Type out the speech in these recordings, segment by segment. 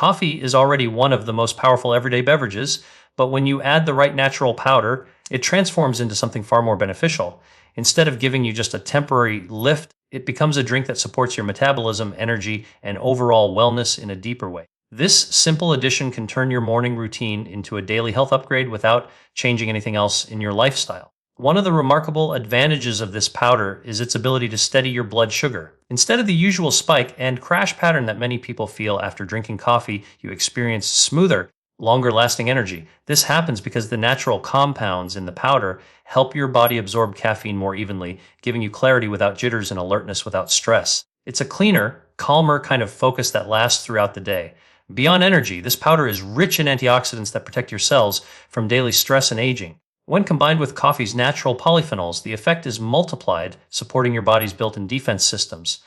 Coffee is already one of the most powerful everyday beverages, but when you add the right natural powder, it transforms into something far more beneficial. Instead of giving you just a temporary lift, it becomes a drink that supports your metabolism, energy, and overall wellness in a deeper way. This simple addition can turn your morning routine into a daily health upgrade without changing anything else in your lifestyle. One of the remarkable advantages of this powder is its ability to steady your blood sugar. Instead of the usual spike and crash pattern that many people feel after drinking coffee, you experience smoother, longer-lasting energy. This happens because the natural compounds in the powder help your body absorb caffeine more evenly, giving you clarity without jitters and alertness without stress. It's a cleaner, calmer kind of focus that lasts throughout the day. Beyond energy, this powder is rich in antioxidants that protect your cells from daily stress and aging. When combined with coffee's natural polyphenols, the effect is multiplied, supporting your body's built-in defense systems.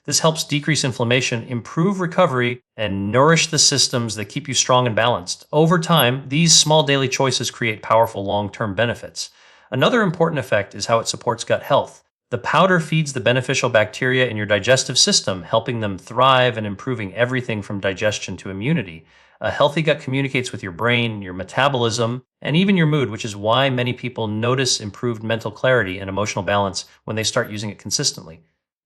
This helps decrease inflammation, improve recovery, and nourish the systems that keep you strong and balanced. Over time, these small daily choices create powerful long-term benefits. Another important effect is how it supports gut health. The powder feeds the beneficial bacteria in your digestive system, helping them thrive and improving everything from digestion to immunity. A healthy gut communicates with your brain, your metabolism, and even your mood, which is why many people notice improved mental clarity and emotional balance when they start using it consistently.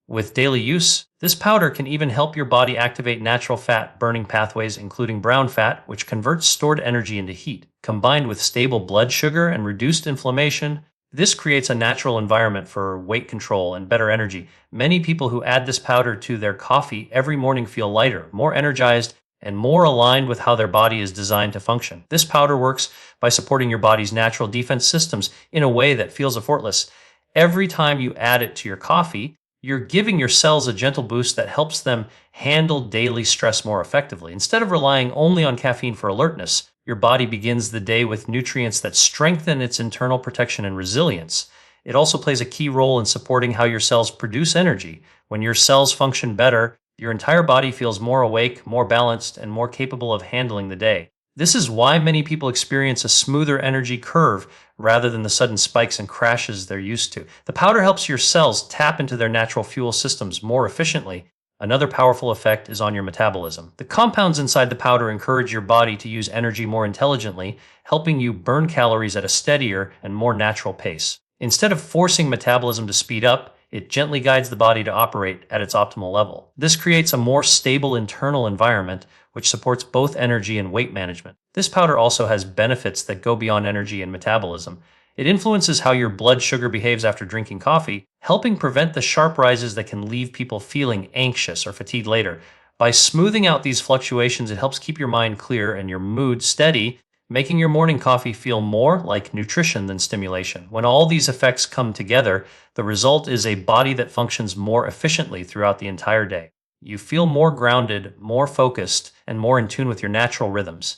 With daily use, this powder can even help your body activate natural fat burning pathways, including brown fat, which converts stored energy into heat. Combined with stable blood sugar and reduced inflammation, this creates a natural environment for weight control and better energy. Many people who add this powder to their coffee every morning feel lighter, more energized, and more aligned with how their body is designed to function. This powder works by supporting your body's natural defense systems in a way that feels effortless. Every time you add it to your coffee, you're giving your cells a gentle boost that helps them handle daily stress more effectively. Instead of relying only on caffeine for alertness, your body begins the day with nutrients that strengthen its internal protection and resilience. It also plays a key role in supporting how your cells produce energy. When your cells function better, your entire body feels more awake, more balanced, and more capable of handling the day. This is why many people experience a smoother energy curve rather than the sudden spikes and crashes they're used to. The powder helps your cells tap into their natural fuel systems more efficiently. Another powerful effect is on your metabolism. The compounds inside the powder encourage your body to use energy more intelligently, helping you burn calories at a steadier and more natural pace. Instead of forcing metabolism to speed up, it gently guides the body to operate at its optimal level. This creates a more stable internal environment, which supports both energy and weight management. This powder also has benefits that go beyond energy and metabolism. It influences how your blood sugar behaves after drinking coffee, helping prevent the sharp rises that can leave people feeling anxious or fatigued later. By smoothing out these fluctuations, it helps keep your mind clear and your mood steady, making your morning coffee feel more like nutrition than stimulation. When all these effects come together, the result is a body that functions more efficiently throughout the entire day. You feel more grounded, more focused, and more in tune with your natural rhythms.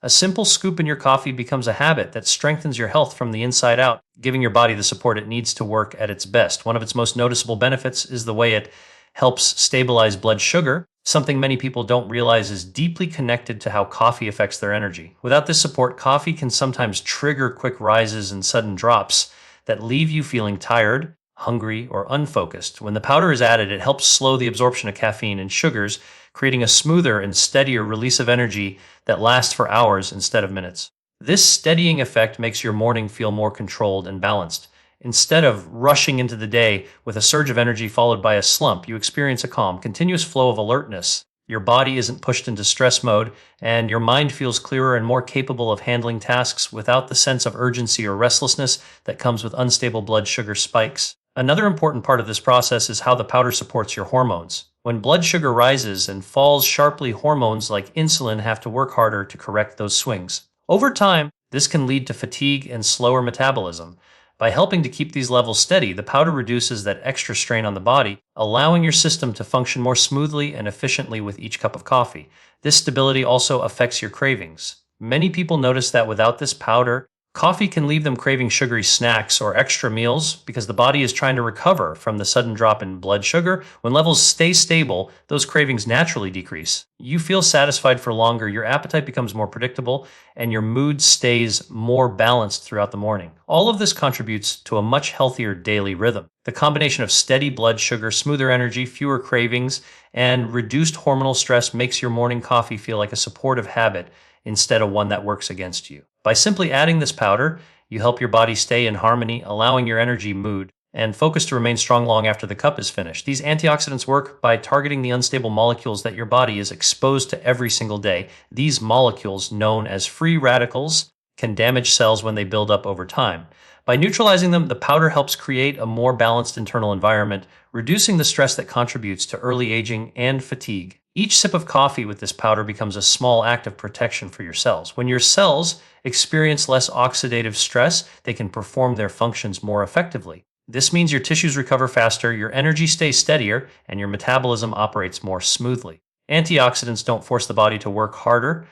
A simple scoop in your coffee becomes a habit that strengthens your health from the inside out, giving your body the support it needs to work at its best. One of its most noticeable benefits is the way it helps stabilize blood sugar, something many people don't realize is deeply connected to how coffee affects their energy. Without this support, coffee can sometimes trigger quick rises and sudden drops that leave you feeling tired, hungry, or unfocused. When the powder is added, it helps slow the absorption of caffeine and sugars, creating a smoother and steadier release of energy that lasts for hours instead of minutes. This steadying effect makes your morning feel more controlled and balanced. Instead of rushing into the day with a surge of energy followed by a slump, you experience a calm, continuous flow of alertness. Your body isn't pushed into stress mode, and your mind feels clearer and more capable of handling tasks without the sense of urgency or restlessness that comes with unstable blood sugar spikes. Another important part of this process is how the powder supports your hormones. When blood sugar rises and falls sharply, hormones like insulin have to work harder to correct those swings. Over time, this can lead to fatigue and slower metabolism. By helping to keep these levels steady, the powder reduces that extra strain on the body, allowing your system to function more smoothly and efficiently with each cup of coffee. This stability also affects your cravings. Many people notice that without this powder, Coffee can leave them craving sugary snacks or extra meals because the body is trying to recover from the sudden drop in blood sugar. When levels stay stable, those cravings naturally decrease. You feel satisfied for longer, your appetite becomes more predictable, and your mood stays more balanced throughout the morning. All of this contributes to a much healthier daily rhythm. The combination of steady blood sugar, smoother energy, fewer cravings, and reduced hormonal stress makes your morning coffee feel like a supportive habit instead of one that works against you. By simply adding this powder, you help your body stay in harmony, allowing your energy, mood, and focus to remain strong long after the cup is finished. These antioxidants work by targeting the unstable molecules that your body is exposed to every single day. These molecules, known as free radicals, can damage cells when they build up over time. By neutralizing them, the powder helps create a more balanced internal environment, reducing the stress that contributes to early aging and fatigue. Each sip of coffee with this powder becomes a small act of protection for your cells. When your cells experience less oxidative stress, they can perform their functions more effectively. This means your tissues recover faster, your energy stays steadier, and your metabolism operates more smoothly. Antioxidants don't force the body to work harder.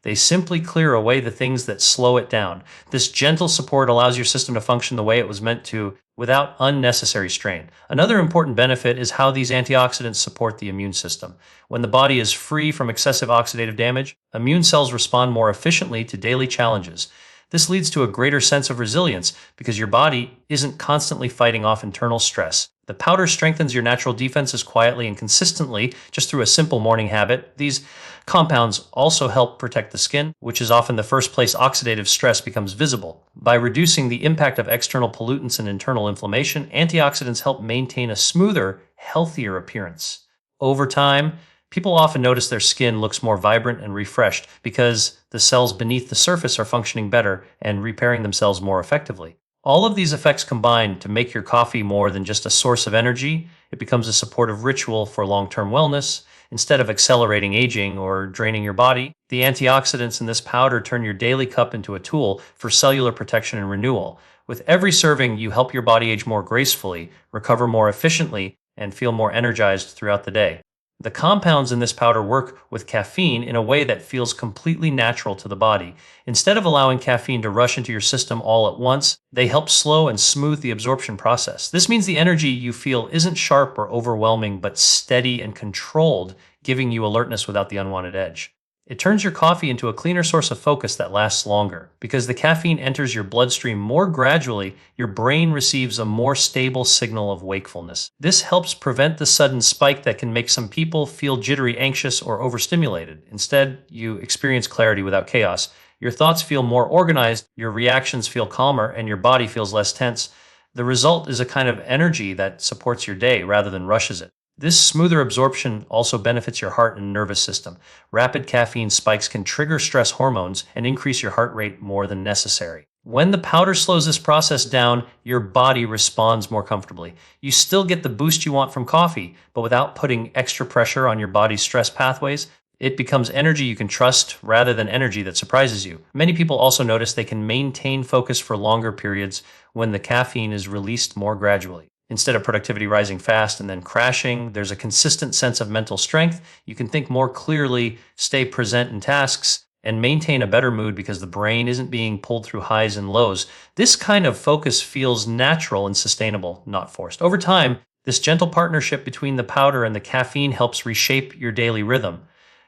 They simply clear away the things that slow it down. This gentle support allows your system to function the way it was meant to without unnecessary strain. Another important benefit is how these antioxidants support the immune system. When the body is free from excessive oxidative damage, immune cells respond more efficiently to daily challenges. This leads to a greater sense of resilience because your body isn't constantly fighting off internal stress. The powder strengthens your natural defenses quietly and consistently just through a simple morning habit. These compounds also help protect the skin, which is often the first place oxidative stress becomes visible. By reducing the impact of external pollutants and internal inflammation, antioxidants help maintain a smoother, healthier appearance. Over time, people often notice their skin looks more vibrant and refreshed because the cells beneath the surface are functioning better and repairing themselves more effectively. All of these effects combine to make your coffee more than just a source of energy. It becomes a supportive ritual for long-term wellness. Instead of accelerating aging or draining your body, the antioxidants in this powder turn your daily cup into a tool for cellular protection and renewal. With every serving, you help your body age more gracefully, recover more efficiently, and feel more energized throughout the day. The compounds in this powder work with caffeine in a way that feels completely natural to the body. Instead of allowing caffeine to rush into your system all at once, they help slow and smooth the absorption process. This means the energy you feel isn't sharp or overwhelming, but steady and controlled, giving you alertness without the unwanted edge. It turns your coffee into a cleaner source of focus that lasts longer. Because the caffeine enters your bloodstream more gradually, your brain receives a more stable signal of wakefulness. This helps prevent the sudden spike that can make some people feel jittery, anxious, or overstimulated. Instead, you experience clarity without chaos. Your thoughts feel more organized, your reactions feel calmer, and your body feels less tense. The result is a kind of energy that supports your day rather than rushes it. This smoother absorption also benefits your heart and nervous system. Rapid caffeine spikes can trigger stress hormones and increase your heart rate more than necessary. When the powder slows this process down, your body responds more comfortably. You still get the boost you want from coffee, but without putting extra pressure on your body's stress pathways. It becomes energy you can trust rather than energy that surprises you. Many people also notice they can maintain focus for longer periods when the caffeine is released more gradually. Instead of productivity rising fast and then crashing, there's a consistent sense of mental strength. You can think more clearly, stay present in tasks, and maintain a better mood because the brain isn't being pulled through highs and lows. This kind of focus feels natural and sustainable, not forced. Over time, this gentle partnership between the powder and the caffeine helps reshape your daily rhythm.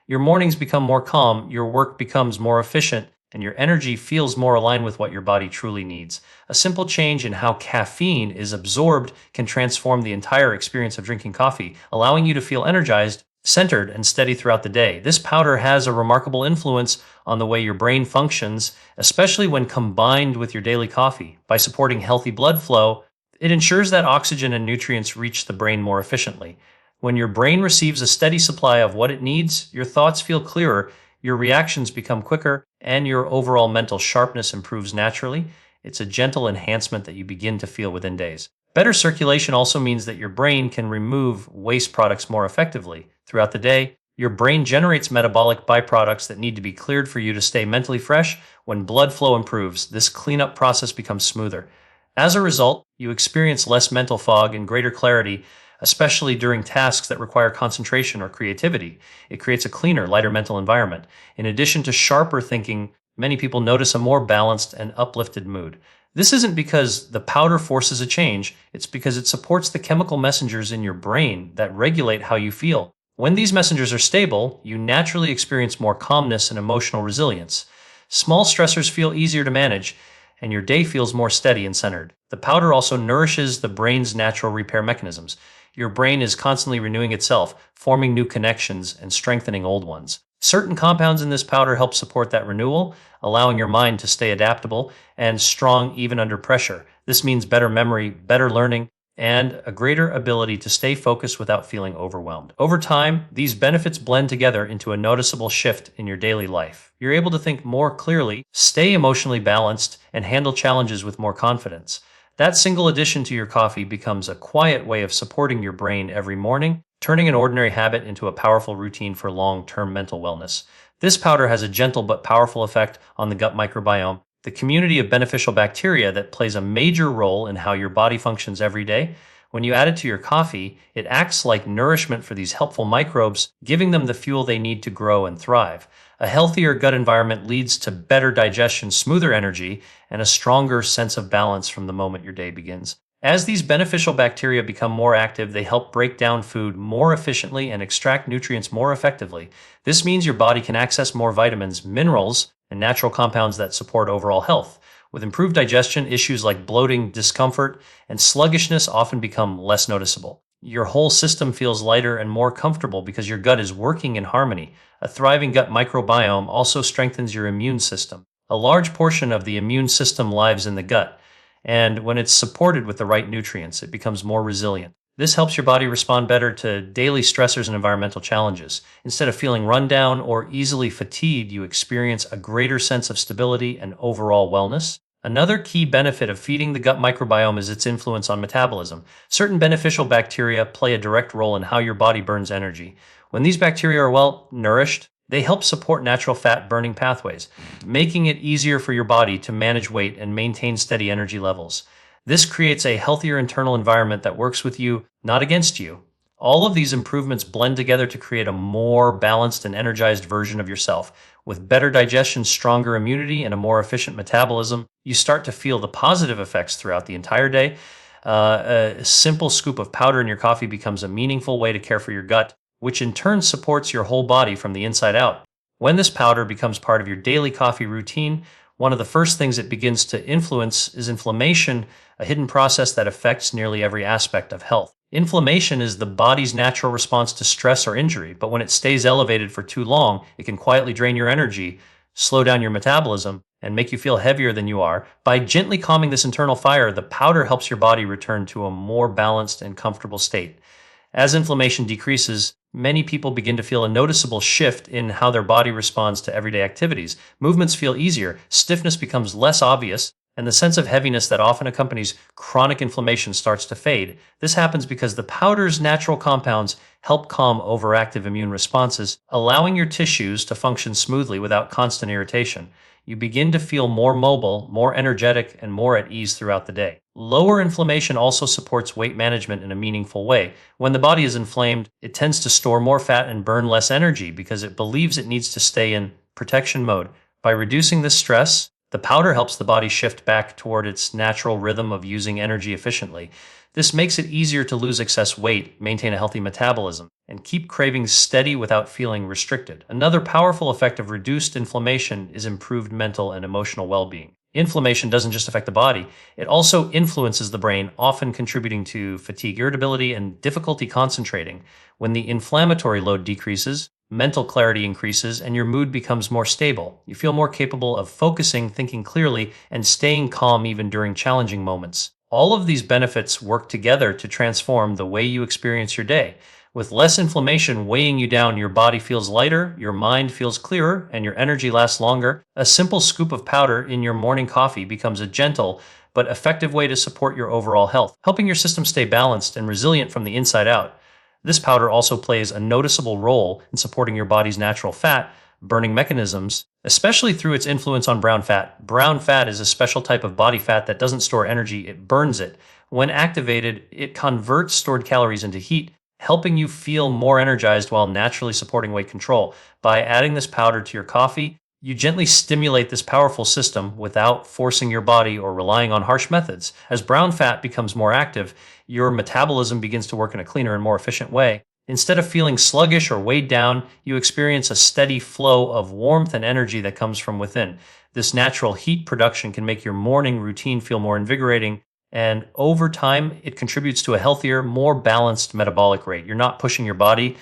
Your mornings become more calm, your work becomes more efficient, and your energy feels more aligned with what your body truly needs. A simple change in how caffeine is absorbed can transform the entire experience of drinking coffee, allowing you to feel energized, centered, and steady throughout the day. This powder has a remarkable influence on the way your brain functions, especially when combined with your daily coffee. By supporting healthy blood flow, it ensures that oxygen and nutrients reach the brain more efficiently. When your brain receives a steady supply of what it needs, your thoughts feel clearer, your reactions become quicker, and your overall mental sharpness improves naturally. It's a gentle enhancement that you begin to feel within days. Better circulation also means that your brain can remove waste products more effectively. Throughout the day, your brain generates metabolic byproducts that need to be cleared for you to stay mentally fresh. When blood flow improves, this cleanup process becomes smoother. As a result, you experience less mental fog and greater clarity, especially during tasks that require concentration or creativity. It creates a cleaner, lighter mental environment. In addition to sharper thinking, many people notice a more balanced and uplifted mood. This isn't because the powder forces a change, it's because it supports the chemical messengers in your brain that regulate how you feel. When these messengers are stable, you naturally experience more calmness and emotional resilience. Small stressors feel easier to manage, and your day feels more steady and centered. The powder also nourishes the brain's natural repair mechanisms. Your brain is constantly renewing itself, forming new connections and strengthening old ones. Certain compounds in this powder help support that renewal, allowing your mind to stay adaptable and strong even under pressure. This means better memory, better learning, and a greater ability to stay focused without feeling overwhelmed. Over time, these benefits blend together into a noticeable shift in your daily life. You're able to think more clearly, stay emotionally balanced, and handle challenges with more confidence. That single addition to your coffee becomes a quiet way of supporting your brain every morning, turning an ordinary habit into a powerful routine for long-term mental wellness. This powder has a gentle but powerful effect on the gut microbiome, the community of beneficial bacteria that plays a major role in how your body functions every day. When you add it to your coffee, it acts like nourishment for these helpful microbes, giving them the fuel they need to grow and thrive. A healthier gut environment leads to better digestion, smoother energy, and a stronger sense of balance from the moment your day begins. As these beneficial bacteria become more active, they help break down food more efficiently and extract nutrients more effectively. This means your body can access more vitamins, minerals, and natural compounds that support overall health. With improved digestion, issues like bloating, discomfort, and sluggishness often become less noticeable. Your whole system feels lighter and more comfortable because your gut is working in harmony. A thriving gut microbiome also strengthens your immune system. A large portion of the immune system lives in the gut, and when it's supported with the right nutrients, it becomes more resilient. This helps your body respond better to daily stressors and environmental challenges. Instead of feeling run down or easily fatigued, you experience a greater sense of stability and overall wellness. Another key benefit of feeding the gut microbiome is its influence on metabolism. Certain beneficial bacteria play a direct role in how your body burns energy. When these bacteria are well nourished, they help support natural fat burning pathways, making it easier for your body to manage weight and maintain steady energy levels. This creates a healthier internal environment that works with you, not against you. All of these improvements blend together to create a more balanced and energized version of yourself. With better digestion, stronger immunity, and a more efficient metabolism, you start to feel the positive effects throughout the entire day. A simple scoop of powder in your coffee becomes a meaningful way to care for your gut, which in turn supports your whole body from the inside out. When this powder becomes part of your daily coffee routine, one of the first things it begins to influence is inflammation, a hidden process that affects nearly every aspect of health. Inflammation is the body's natural response to stress or injury, but when it stays elevated for too long, it can quietly drain your energy, slow down your metabolism, and make you feel heavier than you are. By gently calming this internal fire, the powder helps your body return to a more balanced and comfortable state. As inflammation decreases, many people begin to feel a noticeable shift in how their body responds to everyday activities. Movements feel easier, stiffness becomes less obvious, and the sense of heaviness that often accompanies chronic inflammation starts to fade. This happens because the powder's natural compounds help calm overactive immune responses, allowing your tissues to function smoothly without constant irritation. You begin to feel more mobile, more energetic, and more at ease throughout the day. Lower inflammation also supports weight management in a meaningful way. When the body is inflamed, it tends to store more fat and burn less energy because it believes it needs to stay in protection mode. By reducing this stress, the powder helps the body shift back toward its natural rhythm of using energy efficiently. This makes it easier to lose excess weight, maintain a healthy metabolism, and keep cravings steady without feeling restricted. Another powerful effect of reduced inflammation is improved mental and emotional well-being. Inflammation doesn't just affect the body, it also influences the brain, often contributing to fatigue, irritability, and difficulty concentrating. When the inflammatory load decreases, mental clarity increases, and your mood becomes more stable. You feel more capable of focusing, thinking clearly, and staying calm even during challenging moments. All of these benefits work together to transform the way you experience your day. With less inflammation weighing you down, your body feels lighter, your mind feels clearer, and your energy lasts longer. A simple scoop of powder in your morning coffee becomes a gentle but effective way to support your overall health, helping your system stay balanced and resilient from the inside out. This powder also plays a noticeable role in supporting your body's natural fat burning mechanisms, especially through its influence on brown fat. Brown fat is a special type of body fat that doesn't store energy, it burns it. When activated, it converts stored calories into heat, helping you feel more energized while naturally supporting weight control. By adding this powder to your coffee, You gently stimulate this powerful system without forcing your body or relying on harsh methods. As brown fat becomes more active, your metabolism begins to work in a cleaner and more efficient way. Instead of feeling sluggish or weighed down, you experience a steady flow of warmth and energy that comes from within. This natural heat production can make your morning routine feel more invigorating, and over time, it contributes to a healthier, more balanced metabolic rate. You're not pushing your body,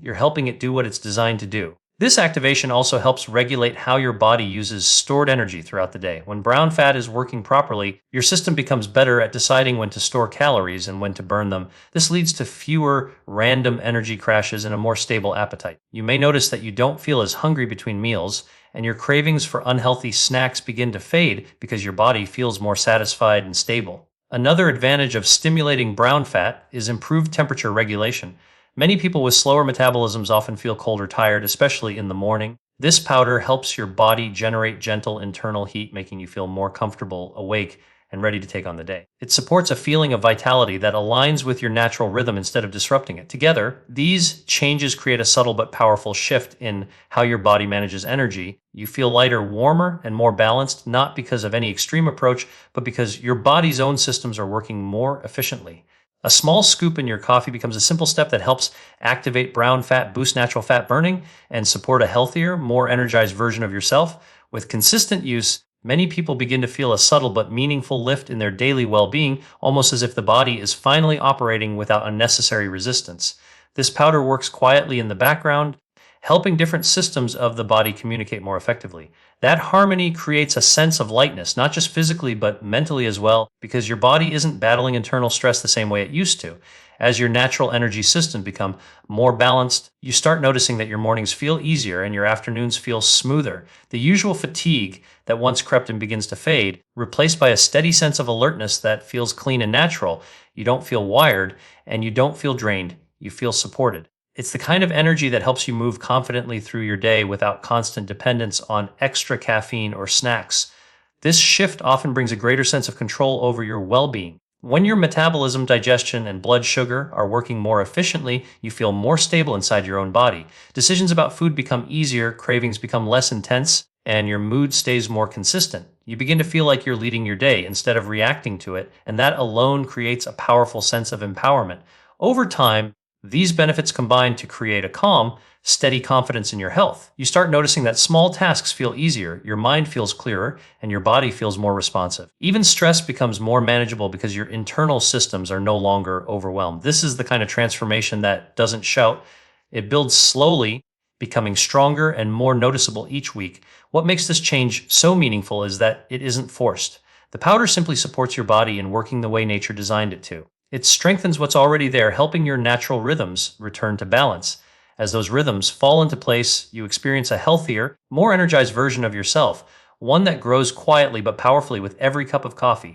you're helping it do what it's designed to do. This activation also helps regulate how your body uses stored energy throughout the day. When brown fat is working properly, your system becomes better at deciding when to store calories and when to burn them. This leads to fewer random energy crashes and a more stable appetite. You may notice that you don't feel as hungry between meals, and your cravings for unhealthy snacks begin to fade because your body feels more satisfied and stable. Another advantage of stimulating brown fat is improved temperature regulation. Many people with slower metabolisms often feel cold or tired, especially in the morning. This powder helps your body generate gentle internal heat, making you feel more comfortable, awake, and ready to take on the day. It supports a feeling of vitality that aligns with your natural rhythm instead of disrupting it. Together, these changes create a subtle but powerful shift in how your body manages energy. You feel lighter, warmer, and more balanced, not because of any extreme approach, but because your body's own systems are working more efficiently. A small scoop in your coffee becomes a simple step that helps activate brown fat, boost natural fat burning, and support a healthier, more energized version of yourself. With consistent use, many people begin to feel a subtle but meaningful lift in their daily well-being, almost as if the body is finally operating without unnecessary resistance. This powder works quietly in the background, helping different systems of the body communicate more effectively. That harmony creates a sense of lightness, not just physically, but mentally as well, because your body isn't battling internal stress the same way it used to. As your natural energy systems become more balanced, you start noticing that your mornings feel easier and your afternoons feel smoother. The usual fatigue that once crept in begins to fade, replaced by a steady sense of alertness that feels clean and natural. You don't feel wired, and you don't feel drained. You feel supported. It's the kind of energy that helps you move confidently through your day without constant dependence on extra caffeine or snacks. This shift often brings a greater sense of control over your well-being. When your metabolism, digestion, and blood sugar are working more efficiently, you feel more stable inside your own body. Decisions about food become easier, cravings become less intense, and your mood stays more consistent. You begin to feel like you're leading your day instead of reacting to it, and that alone creates a powerful sense of empowerment. Over time, these benefits combine to create a calm, steady confidence in your health. You start noticing that small tasks feel easier, your mind feels clearer, and your body feels more responsive. Even stress becomes more manageable because your internal systems are no longer overwhelmed. This is the kind of transformation that doesn't shout. It builds slowly, becoming stronger and more noticeable each week. What makes this change so meaningful is that it isn't forced. The powder simply supports your body in working the way nature designed it to. It strengthens what's already there, helping your natural rhythms return to balance. As those rhythms fall into place, you experience a healthier, more energized version of yourself, one that grows quietly but powerfully with every cup of coffee.